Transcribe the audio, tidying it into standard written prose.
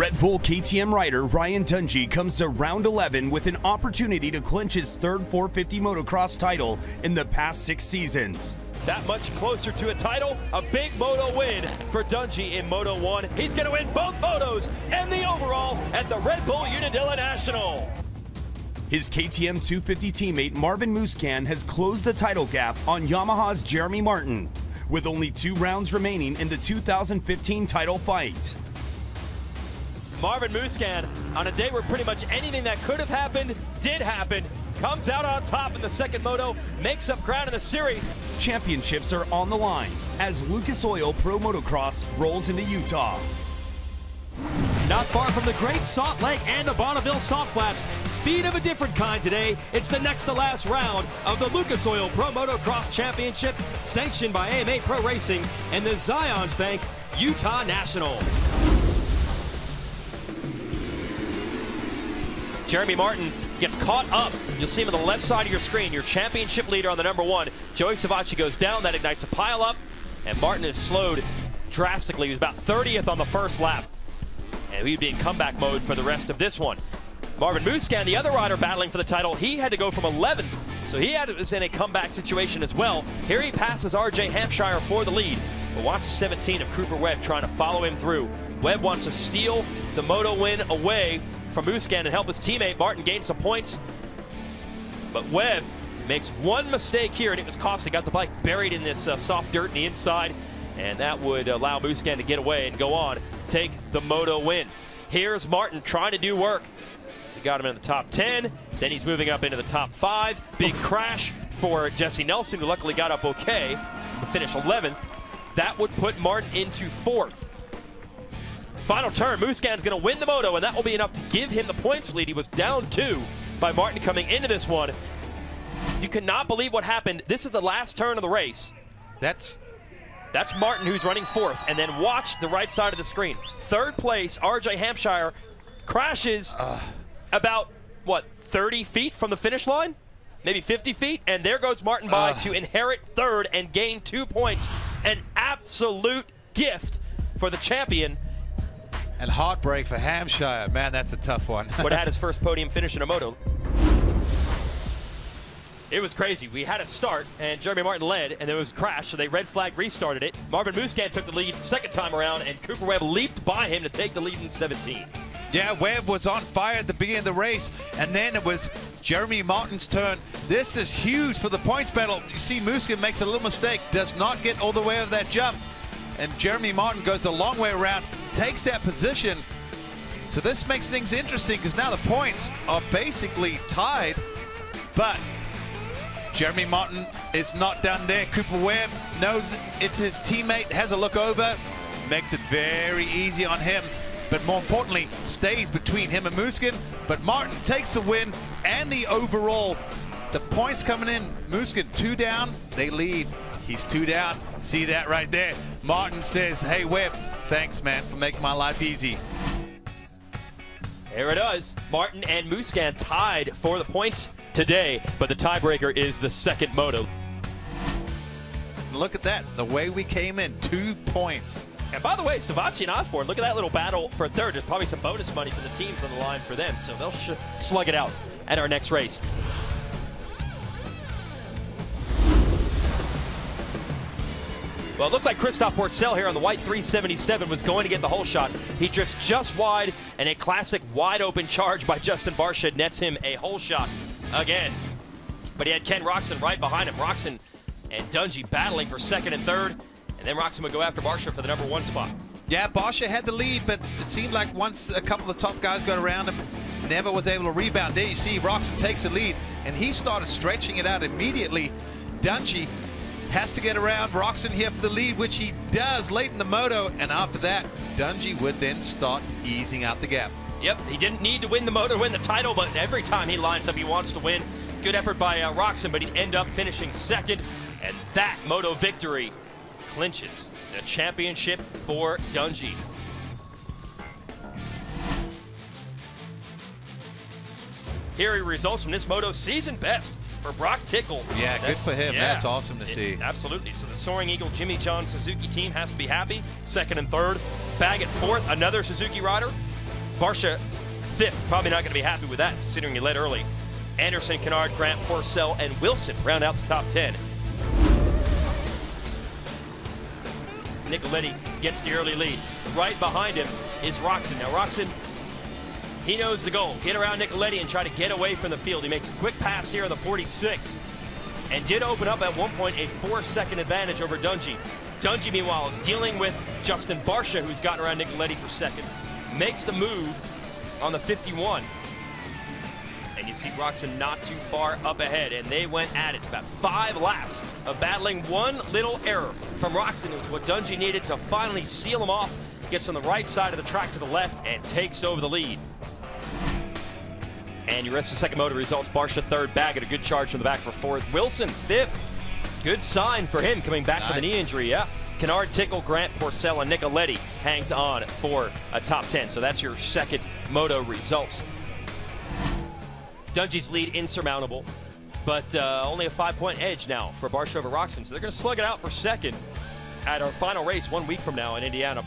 Red Bull KTM rider Ryan Dungey comes to round 11 with an opportunity to clinch his third 450 motocross title in the past 6 seasons. That much closer to a title, a big moto win for Dungey in Moto 1. He's going to win both motos and the overall at the Red Bull Unadilla National. His KTM 250 teammate Marvin Musquin has closed the title gap on Yamaha's Jeremy Martin, with only 2 rounds remaining in the 2015 title fight. Marvin Musquin, on a day where pretty much anything that could have happened did happen, comes out on top in the second moto, makes up ground in the series. Championships are on the line as Lucas Oil Pro Motocross rolls into Utah. Not far from the Great Salt Lake and the Bonneville Salt Flats. Speed of a different kind today. It's the next to last round of the Lucas Oil Pro Motocross Championship, sanctioned by AMA Pro Racing and the Zions Bank Utah National. Jeremy Martin gets caught up. You'll see him on the left side of your screen. Your championship leader on the number 1. Joey Savatgy goes down. That ignites a pile up. And Martin is slowed drastically. He was about 30th on the first lap. And he'd be in comeback mode for the rest of this one. Marvin Musquin, the other rider battling for the title, he had to go from 11th. So he was in a comeback situation as well. Here he passes RJ Hampshire for the lead. But watch the 17 of Cooper Webb trying to follow him through. Webb wants to steal the moto win away from Musquin and help his teammate Martin gain some points. But Webb makes one mistake here, and it was costly. Got the bike buried in this soft dirt in the inside, and that would allow Musquin to get away and go on, take the moto win. Here's Martin trying to do work. He got him in the top 10, then he's moving up into the top 5. Big crash for Jesse Nelson, who luckily got up okay to finish 11th. That would put Martin into 4th. Final turn, Musquin's going to win the moto, and that will be enough to give him the points lead. He was down 2 by Martin coming into this one. You cannot believe what happened. This is the last turn of the race. That's Martin, who's running 4th, and then watch the right side of the screen. 3rd place, RJ Hampshire crashes about, what, 30 feet from the finish line? Maybe 50 feet, and there goes Martin by to inherit 3rd and gain 2 points. An absolute gift for the champion. And heartbreak for Hampshire. Man, that's a tough one. But had his first podium finish in a moto. It was crazy. We had a start, and Jeremy Martin led, and there was a crash, so they red flag restarted it. Marvin Musquin took the lead second time around, and Cooper Webb leaped by him to take the lead in 17. Yeah, Webb was on fire at the beginning of the race, and then it was Jeremy Martin's turn. This is huge for the points battle. You see Musquin makes a little mistake, does not get all the way over that jump, and Jeremy Martin goes the long way around, takes that position. So this makes things interesting because now the points are basically tied, but Jeremy Martin is not done there. Cooper Webb knows it's his teammate, has a look over, makes it very easy on him, but more importantly, stays between him and Musquin. But Martin takes the win and the overall. The points coming in, Musquin 2 down, they lead. He's 2 down. See that right there? Martin says, hey Webb, thanks man for making my life easy. There it is. Martin and Musquin tied for the points today, but the tiebreaker is the second moto. Look at that, the way we came in, 2 points. And by the way, Savatgy and Osborne, look at that little battle for 3rd. There's probably some bonus money for the teams on the line for them, so they'll slug it out at our next race. Well, it looked like Christophe Porcel here on the white 377 was going to get the hole shot. He drifts just wide, and a classic wide-open charge by Justin Barcia nets him a hole shot again. But he had Ken Roczen right behind him. Roczen and Dungey battling for 2nd and 3rd, and then Roczen would go after Barcia for the number 1 spot. Yeah, Barcia had the lead, but it seemed like once a couple of the top guys got around him, never was able to rebound. There you see Roczen takes the lead, and he started stretching it out immediately. Dungey has to get around Roczen here for the lead, which he does late in the moto, and after that, Dungey would then start easing out the gap. Yep, he didn't need to win the moto to win the title, but every time he lines up, he wants to win. Good effort by Roczen, but he'd end up finishing 2nd, and that moto victory clinches the championship for Dungey. Here are results from this moto season best for Brock Tickle. Yeah, good for him. Yeah, that's awesome to see. Absolutely. So the Soaring Eagle Jimmy John Suzuki team has to be happy. 2nd and 3rd. Baggett 4th, another Suzuki rider. Barsha 5th, probably not going to be happy with that, considering he led early. Anderson, Kennard, Grant, Porcel, and Wilson round out the top 10. Nicoletti gets the early lead. Right behind him is Roczen. Now Roczen, he knows the goal. Get around Nicoletti and try to get away from the field. He makes a quick pass here on the 46 and did open up at one point a 4-second advantage over Dungey. Dungey, meanwhile, is dealing with Justin Barsha, who's gotten around Nicoletti for second. Makes the move on the 51. And you see Roczen not too far up ahead, and they went at it. About 5 laps of battling. One little error from Roczen was what Dungey needed to finally seal him off. Gets on the right side of the track to the left and takes over the lead. And your rest of the second moto results. Barsha 3rd, Baggett a good charge from the back for 4th. Wilson 5th. Good sign for him coming back from the knee injury. Yeah. Kennard, Tickle, Grant, Porcel, and Nicoletti hangs on for a top 10. So that's your second moto results. Dungey's lead insurmountable, but only a 5-point edge now for Barsha over Roczen. So they're going to slug it out for second at our final race 1 week from now in Indiana.